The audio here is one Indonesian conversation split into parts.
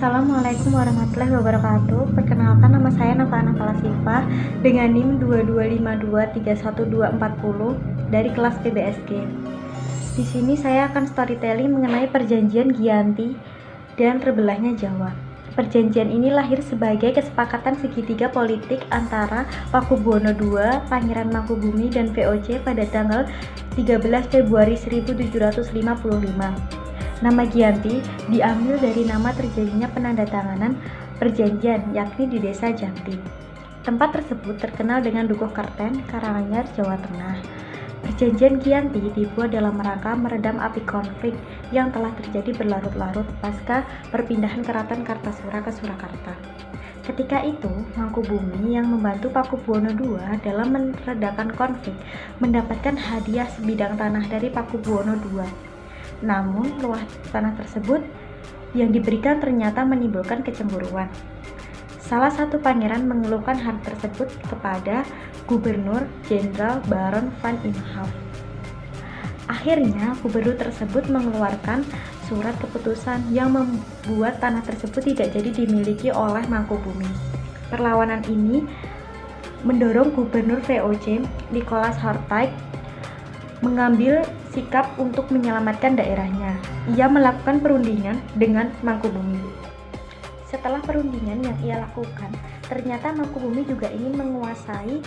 Assalamualaikum warahmatullahi wabarakatuh. Perkenalkan, nama saya Nafa Falasifah dengan NIM 2252312440 dari kelas PBSG. Di sini saya akan storytelling mengenai perjanjian Giyanti dan terbelahnya Jawa. Perjanjian ini lahir sebagai kesepakatan segitiga politik antara Pakubuwono II, Pangeran Mangkubumi, dan VOC pada tanggal 13 Februari 1755. Nama Giyanti diambil dari nama terjadinya penandatanganan perjanjian, yakni di Desa Janti. Tempat tersebut terkenal dengan Dukuh Kerten, Karanganyar, Jawa Tengah. Perjanjian Giyanti dibuat dalam rangka meredam api konflik yang telah terjadi berlarut-larut pasca perpindahan Keraton Kartasura ke Surakarta. Ketika itu, Mangkubumi yang membantu Pakubuwono II dalam meredakan konflik mendapatkan hadiah sebidang tanah dari Pakubuwono II. Namun, luas tanah tersebut yang diberikan ternyata menimbulkan kecemburuan. Salah satu pangeran mengeluhkan hal tersebut kepada Gubernur Jenderal Baron van Imhoff. Akhirnya, gubernur tersebut mengeluarkan surat keputusan yang membuat tanah tersebut tidak jadi dimiliki oleh Mangkubumi. Perlawanan ini mendorong Gubernur VOC Nicholas Hartwig mengambil sikap untuk menyelamatkan daerahnya. Ia melakukan perundingan dengan Mangkubumi. Setelah perundingan yang ia lakukan, ternyata Mangkubumi juga ingin menguasai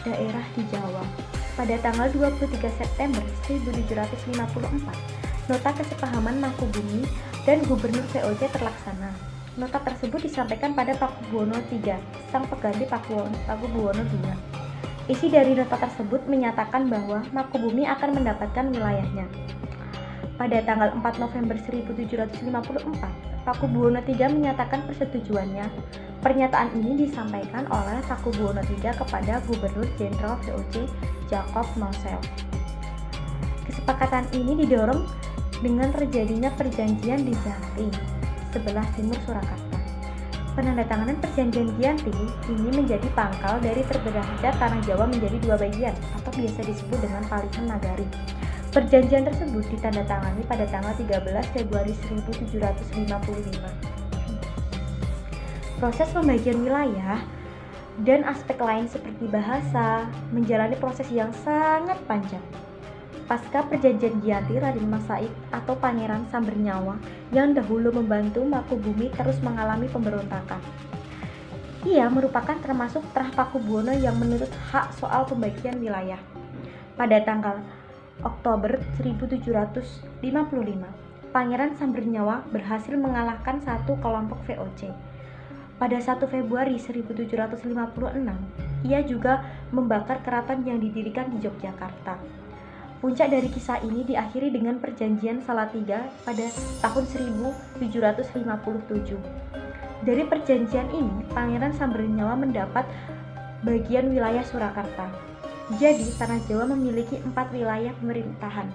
daerah di Jawa. Pada tanggal 23 September 1754, nota kesepahaman Mangkubumi dan Gubernur VOC terlaksana. Nota tersebut disampaikan pada Pakubuwono III, sang pengganti Pakubuwono II. Isi dari nota tersebut menyatakan bahwa Mangkubumi akan mendapatkan wilayahnya. Pada tanggal 4 November 1754, Pakubuwono III menyatakan persetujuannya. Pernyataan ini disampaikan oleh Pakubuwono III kepada Gubernur Jenderal VOC Jacob Mousel. Kesepakatan ini didorong dengan terjadinya perjanjian di Janti, sebelah timur Surakarta. Penandatanganan perjanjian Giyanti ini menjadi pangkal dari terbelahnya tanah Jawa menjadi dua bagian atau biasa disebut dengan Palihan Nagari. Perjanjian tersebut ditandatangani pada tanggal 13 Februari 1755. Proses pembagian wilayah dan aspek lain seperti bahasa menjalani proses yang sangat panjang. Pasca perjanjian Giyanti, Raden Mas Said atau Pangeran Sambernyawa yang dahulu membantu Mangkubumi terus mengalami pemberontakan. Ia merupakan termasuk terah Pakubuwono yang menuntut hak soal pembagian wilayah. Pada tanggal Oktober 1755, Pangeran Sambernyawa berhasil mengalahkan satu kelompok VOC. Pada 1 Februari 1756, ia juga membakar keraton yang didirikan di Yogyakarta. Puncak dari kisah ini diakhiri dengan perjanjian Salatiga pada tahun 1757. Dari perjanjian ini, Pangeran Sambernyawa mendapat bagian wilayah Surakarta. Jadi, tanah Jawa memiliki 4 wilayah pemerintahan,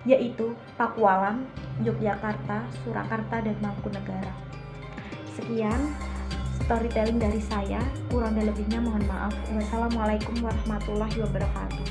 yaitu Pakualam, Yogyakarta, Surakarta, dan Mangkunegara. Sekian storytelling dari saya, kurang dan lebihnya mohon maaf. Wassalamualaikum warahmatullahi wabarakatuh.